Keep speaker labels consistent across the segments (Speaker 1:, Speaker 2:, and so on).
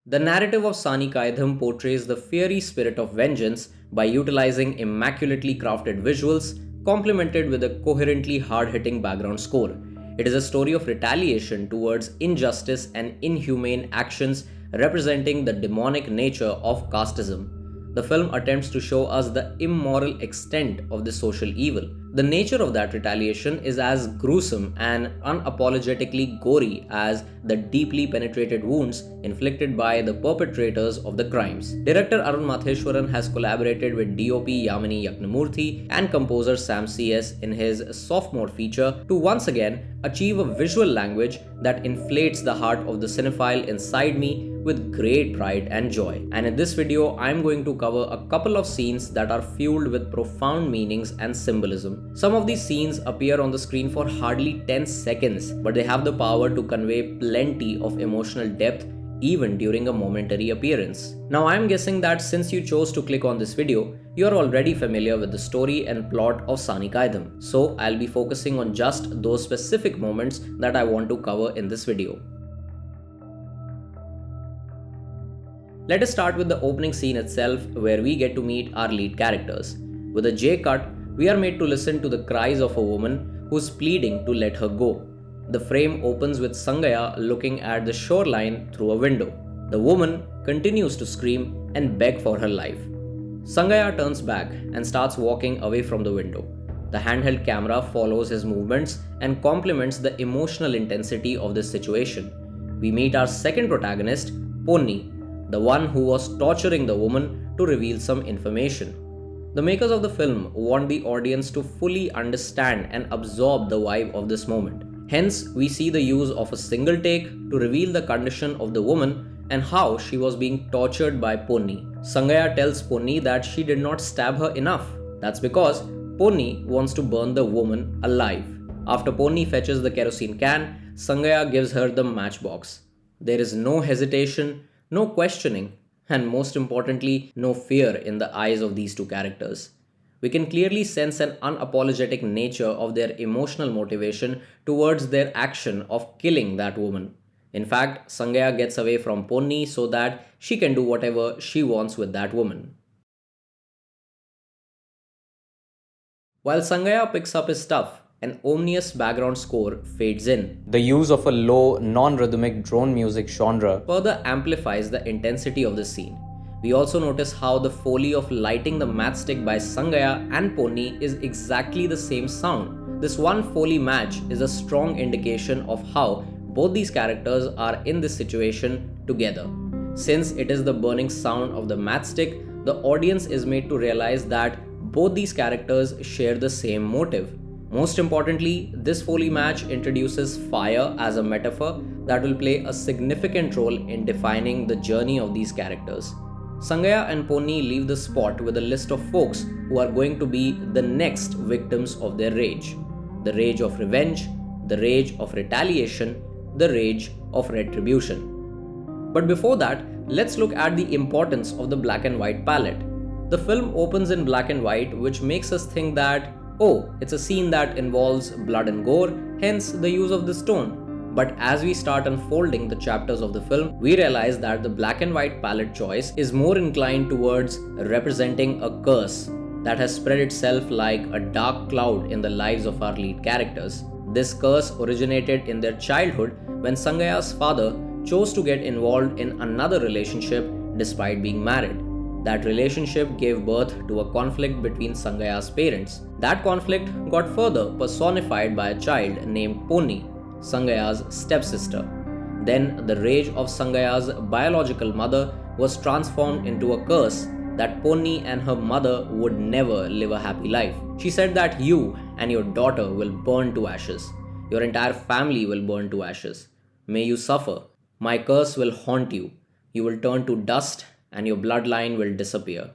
Speaker 1: The narrative of Saani Kaayidham portrays the fiery spirit of vengeance by utilizing immaculately crafted visuals, complemented with a coherently hard hitting background score. It is a story of retaliation towards injustice and inhumane actions representing the demonic nature of casteism. The film attempts to show us the immoral extent of this social evil. The nature of that retaliation is as gruesome and unapologetically gory as the deeply penetrated wounds inflicted by the perpetrators of the crimes. Director Arun Matheswaran has collaborated with DOP Yamini Yagnamurthy and composer Sam CS in his sophomore feature to once again achieve a visual language that inflates the heart of the cinephile inside me with great pride and joy. And in this video, I'm going to cover a couple of scenes that are fueled with profound meanings and symbolism. Some of these scenes appear on the screen for hardly 10 seconds, but they have the power to convey plenty of emotional depth even during a momentary appearance. Now I'm guessing that since you chose to click on this video, you're already familiar with the story and plot of Saani Kaayidham. So I'll be focusing on just those specific moments that I want to cover in this video. Let us start with the opening scene itself, where we get to meet our lead characters. With a J cut, we are made to listen to the cries of a woman who's pleading to let her go. The frame opens with Sangaya looking at the shoreline through a window. The woman continues to scream and beg for her life. Sangaya turns back and starts walking away from the window. The handheld camera follows his movements and complements the emotional intensity of this situation. We meet our second protagonist, Ponni, the one who was torturing the woman to reveal some information. The makers of the film want the audience to fully understand and absorb the vibe of this moment. Hence, we see the use of a single take to reveal the condition of the woman and how she was being tortured by Ponni. Sangaya tells Ponni that she did not stab her enough. That's because Ponni wants to burn the woman alive. After Ponni fetches the kerosene can, Sangaya gives her the matchbox. There is no hesitation, no questioning, and most importantly, no fear in the eyes of these two characters. We can clearly sense an unapologetic nature of their emotional motivation towards their action of killing that woman. In fact, Sangaya gets away from Ponni so that she can do whatever she wants with that woman. While Sangaya picks up his stuff, an ominous background score fades in. The use of a low, non-rhythmic drone music genre further amplifies the intensity of the scene. We also notice how the foley of lighting the matchstick by Sangaya and Ponni is exactly the same sound. This one foley match is a strong indication of how both these characters are in this situation together. Since it is the burning sound of the matchstick, the audience is made to realize that both these characters share the same motive. Most importantly, this foley match introduces fire as a metaphor that will play a significant role in defining the journey of these characters. Sangaya and Ponni leave the spot with a list of folks who are going to be the next victims of their rage. The rage of revenge, the rage of retaliation, the rage of retribution. But before that, let's look at the importance of the black and white palette. The film opens in black and white, which makes us think that, oh, it's a scene that involves blood and gore, hence the use of this tone. But as we start unfolding the chapters of the film, we realize that the black and white palette choice is more inclined towards representing a curse that has spread itself like a dark cloud in the lives of our lead characters. This curse originated in their childhood when Sangaya's father chose to get involved in another relationship despite being married. That relationship gave birth to a conflict between Sangaya's parents. That conflict got further personified by a child named Ponni, Sangaya's stepsister. Then the rage of Sangaya's biological mother was transformed into a curse that Ponni and her mother would never live a happy life. She said that you and your daughter will burn to ashes. Your entire family will burn to ashes. May you suffer. My curse will haunt you. You will turn to dust and your bloodline will disappear.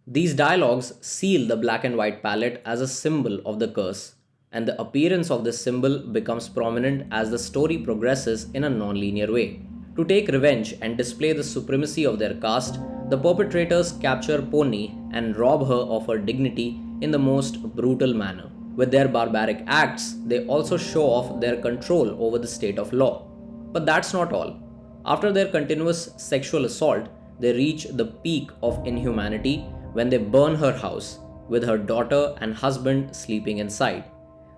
Speaker 1: These dialogues seal the black and white palette as a symbol of the curse, and the appearance of this symbol becomes prominent as the story progresses in a non-linear way. To take revenge and display the supremacy of their caste, the perpetrators capture Ponni and rob her of her dignity in the most brutal manner. With their barbaric acts, they also show off their control over the state of law. But that's not all. After their continuous sexual assault, they reach the peak of inhumanity when they burn her house, with her daughter and husband sleeping inside.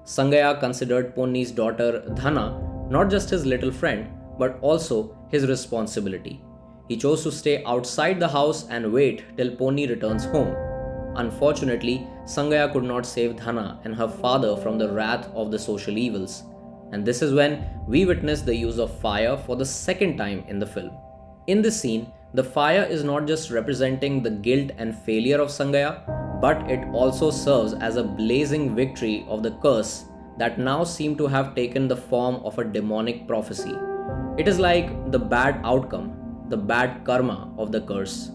Speaker 1: Sangaya considered Ponni's daughter Dhana not just his little friend, but also his responsibility. He chose to stay outside the house and wait till Ponni returns home. Unfortunately, Sangaya could not save Dhana and her father from the wrath of the social evils. And this is when we witness the use of fire for the second time in the film. In this scene, the fire is not just representing the guilt and failure of Sangaya, but it also serves as a blazing victory of the curse that now seem to have taken the form of a demonic prophecy. It is like the bad outcome, the bad karma of the curse.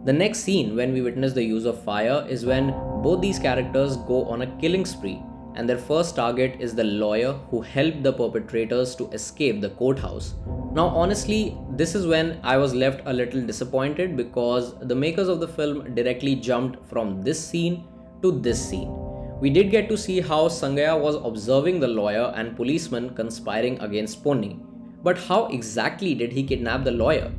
Speaker 1: The next scene when we witness the use of fire is when both these characters go on a killing spree, and their first target is the lawyer who helped the perpetrators to escape the courthouse. Now honestly, this is when I was left a little disappointed because the makers of the film directly jumped from this scene to this scene. We did get to see how Sangaya was observing the lawyer and policeman conspiring against Ponni. But how exactly did he kidnap the lawyer?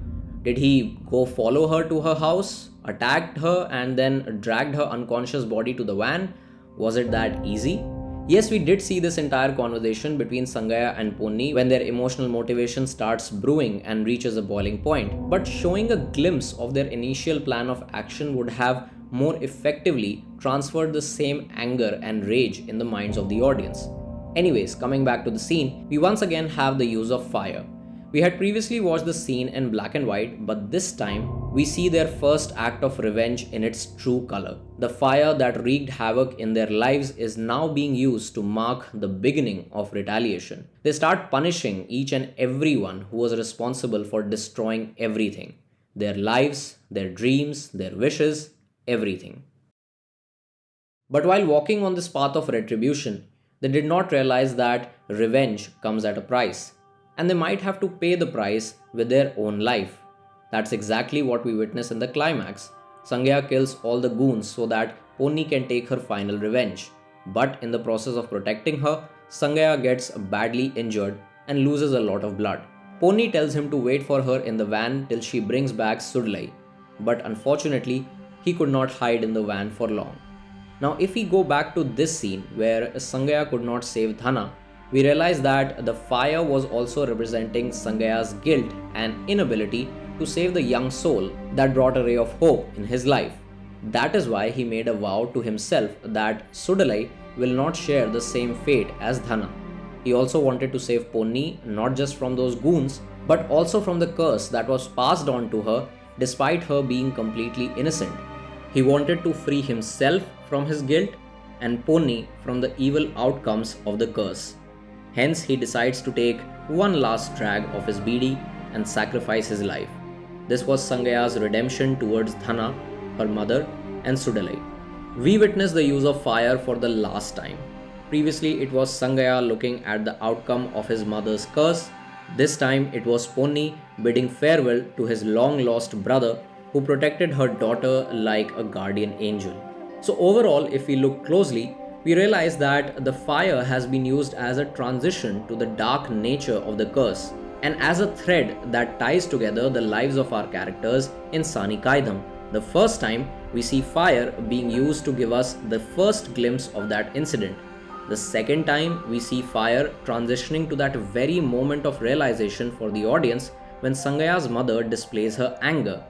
Speaker 1: Did he go follow her to her house, attacked her, and then dragged her unconscious body to the van? Was it that easy? Yes, we did see this entire conversation between Sangaya and Ponni when their emotional motivation starts brewing and reaches a boiling point. But showing a glimpse of their initial plan of action would have more effectively transferred the same anger and rage in the minds of the audience. Anyways, coming back to the scene, we once again have the use of fire. We had previously watched the scene in black and white, but this time we see their first act of revenge in its true color. The fire that wreaked havoc in their lives is now being used to mark the beginning of retaliation. They start punishing each and everyone who was responsible for destroying everything: their lives, their dreams, their wishes, everything. But while walking on this path of retribution, they did not realize that revenge comes at a price, and they might have to pay the price with their own life. That's exactly what we witness in the climax. Sangaya kills all the goons so that Ponni can take her final revenge. But in the process of protecting her, Sangaya gets badly injured and loses a lot of blood. Ponni tells him to wait for her in the van till she brings back Sudlai. But unfortunately, he could not hide in the van for long. Now if we go back to this scene where Sangaya could not save Dhana, we realize that the fire was also representing Sangaya's guilt and inability to save the young soul that brought a ray of hope in his life. That is why he made a vow to himself that Sudalai will not share the same fate as Dhana. He also wanted to save Ponni not just from those goons, but also from the curse that was passed on to her despite her being completely innocent. He wanted to free himself from his guilt and Ponni from the evil outcomes of the curse. Hence, he decides to take one last drag of his bidi and sacrifice his life. This was Sangaya's redemption towards Dhana, her mother, and Sudalai. We witness the use of fire for the last time. Previously, it was Sangaya looking at the outcome of his mother's curse. This time, it was Ponni bidding farewell to his long-lost brother who protected her daughter like a guardian angel. So overall, if we look closely, we realize that the fire has been used as a transition to the dark nature of the curse and as a thread that ties together the lives of our characters in Saani Kaayidham. The first time we see fire being used to give us the first glimpse of that incident. The second time we see fire transitioning to that very moment of realization for the audience when Sangaya's mother displays her anger.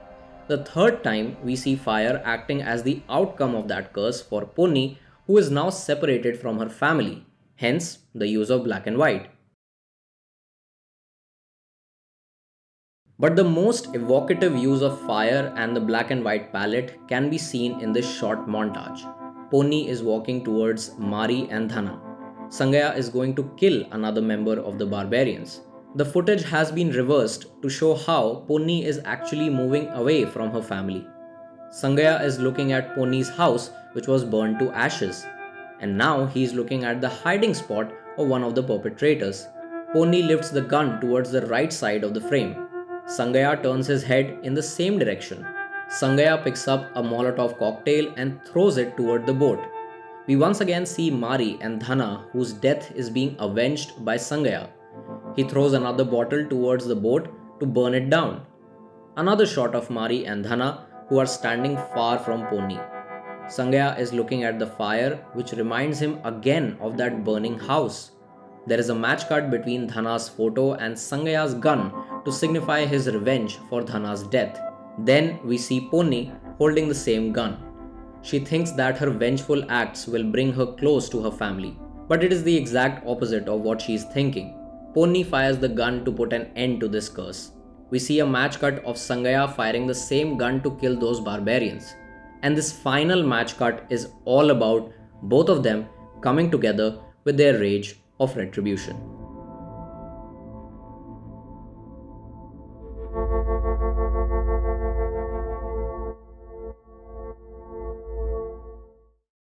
Speaker 1: The third time we see fire acting as the outcome of that curse for Ponni, who is now separated from her family, hence the use of black and white. But the most evocative use of fire and the black and white palette can be seen in this short montage. Ponni is walking towards Mari and Dhana. Sangaya is going to kill another member of the barbarians. The footage has been reversed to show how Ponni is actually moving away from her family. Sangaya is looking at Ponni's house, which was burned to ashes, and now he is looking at the hiding spot of one of the perpetrators. Ponni lifts the gun towards the right side of the frame. Sangaya turns his head in the same direction. Sangaya picks up a Molotov cocktail and throws it toward the boat. We once again see Mari and Dhana, whose death is being avenged by Sangaya. He throws another bottle towards the boat to burn it down. Another shot of Mari and Dhana, who are standing far from Ponni. Sangaya is looking at the fire, which reminds him again of that burning house. There is a match cut between Dhana's photo and Sangaya's gun to signify his revenge for Dhana's death. Then we see Ponni holding the same gun. She thinks that her vengeful acts will bring her close to her family, but it is the exact opposite of what she is thinking. Ponni fires the gun to put an end to this curse. We see a match cut of Sangaya firing the same gun to kill those barbarians. And this final match cut is all about both of them coming together with their rage of retribution.